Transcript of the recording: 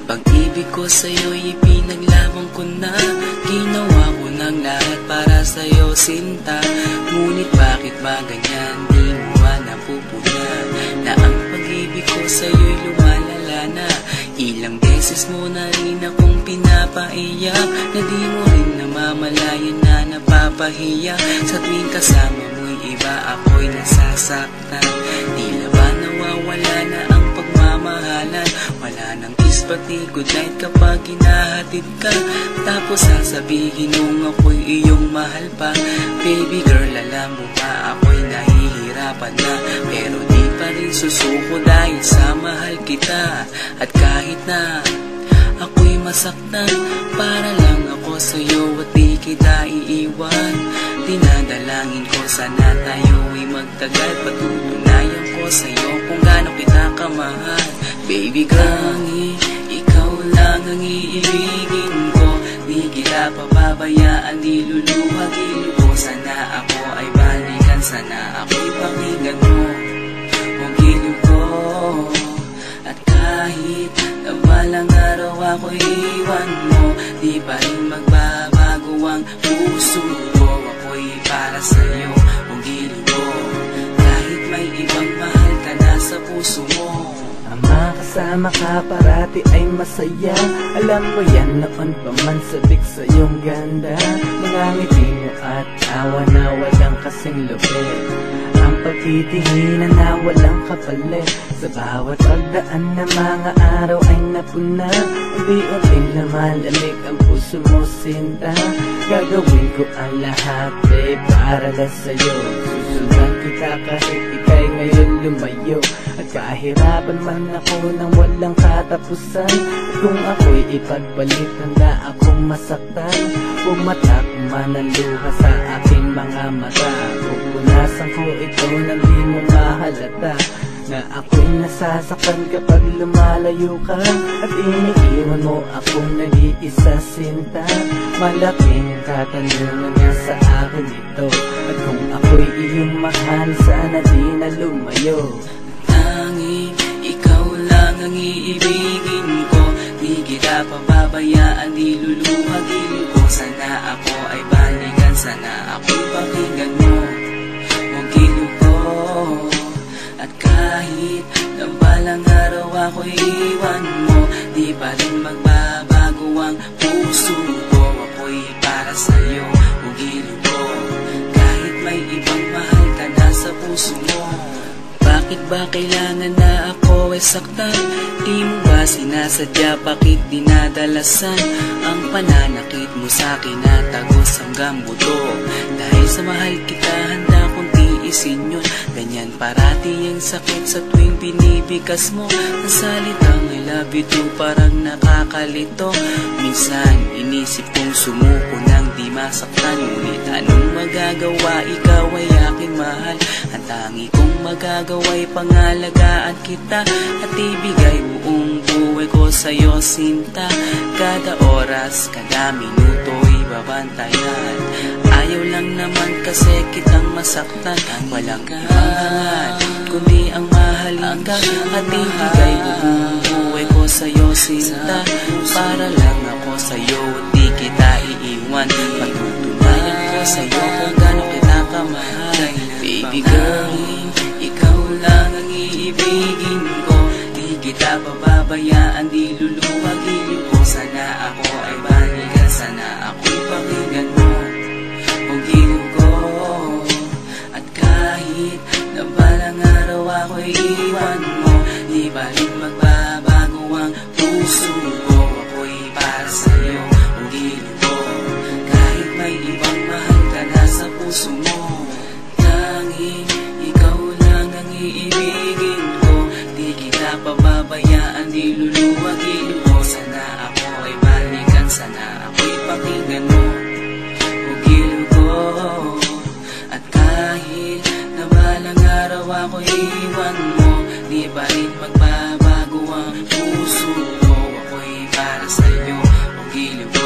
Pag-ibig ko sa'yo'y ipinaglaban ko na. Ginawa ko ng lahat para sa'yo, sinta. Ngunit bakit ba ganyan? Di mo ba napupunan na ang pag-ibig ko sa'yo'y lumalala na? Ilang beses mo na rin akong pinapaiyak, na di mo rin namamalayan na napapahiya. Sa tuwing kasama mo'y iba, ako'y nasasaktan. Tila ba nawawala na ang pagmamahalan? Wala nang kiss pati goodnight kapag hinahatid ka. Tapos sasabihin mong ako'y iyong mahal pa. Baby girl, alam mo ba ako'y nahihirapan na, pero di pa rin susuko dahil sa mahal kita. At kahit na ako'y masaktan, para lang ako sa'yo at di kita iiwan. Dinadalangin ko sana tayo'y magtagal. Patutunayan ko sa'yo kung gaano kita kamahal. Baby girl, ikaw lang ang iibigin ko. Di kita pababayaan, di luluhagin ko. Sana ako ay balikan, sana ako'y pakinggan mo ang giliw ko. At kahit na balang araw ako'y iwan mo, di pa rin magbabago ang puso ko. Ako'y para sa'yo ang giliw ko, kahit may ibang mahal ka na sa puso mo. Ang makasama ka parati ay masaya. Alam mo yan, noon pa man sabik sa iyong ganda. Mga ngiti mo at tawa na walang kasing lupit. Ang pagtitinginan na walang kapalit. Sa bawat pagdaan na mga araw ay napuna. Unti-unting lumalamig ang puso mo, sinta. Gagawin ko ang lahat, babe, para lang sa'yo. Susundan kita kahit ika'y ngayon lumayo. At kahirapan man ako nang walang katapusan. At kung ako'y ipagbalik, handa akong masaktan. Pumatak man ang luha sa aking mga mata. Pupunasan ko ito nang di mo mahalata, na ako'y nasasaktan kapag lumalayo ka. At iniiwan mo akong nag-iisa, sinta. Malaking katanungan nga sa akin ito. At kung ako'y iyong mahal, sana di na lumayo. Tanging ikaw lang ang iibigin ko. Di kita pababayaan, di luluhagin ko. Sana ako ay balikan, sana ako'y pakinggan mo ang giliw ko. At kahit na balang araw ako'y iwan mo, di pa rin magbabago ang puso ko. Ako'y para sa'yo ang giliw ko, kahit may ibang mahal ka na sa puso mo. Bakit ba kailangan na ako ay saktan? Di mo ba sinasadya, bakit dinadalasan ang pananakit mo sa'kin na tagos hanggang buto? Dahil sa mahal kita, handa kong tiisin yun. Ganyan parati ang sakit sa tuwing binibigas mo. Ang salitang I love you too parang nakakalito. Minsan inisip kong sumuko nang di masaktan. Ngunit anong magagawa, ikaw ay aking mahal. Ang tangi kong magagawa'y pangalagaan kita at ibigay buong buhay ko sa'yo, sinta. Kada oras, kada minuto'y babantayan. Ayaw lang naman kasi kitang masaktan. Walang hangad, kundi ang mahalin ka. At ibigay buong buhay ko sa'yo, sinta. Para lang ako sa'yo at di kita iiwan. Patutunayan ko sa'yo kung gaano kita kamahal. Baby girl, ikaw lang ang iibigin ko. Di kita pababayaan, di luluhagin ko. Sana ako ay balikan, sana ako'y pakinggan mo ang giliw ko. At kahit na balang araw ako'y iwan mo, di pa rin magbabago ang puso ko. Ako'y para sa'yo ang giliw ko, kahit may ibang mahal ka na sa puso mo. Tanging ikaw lang ang iibigin ko. Di kita pababayaan, di luluhagin ko. Sana ako ay balikan, sana ako'y pakinggan mo ang giliw ko. At kahit na balang araw ako'y iwan mo, di pa rin magbabago ang puso ko. Ako'y para sa'yo ang giliw ko.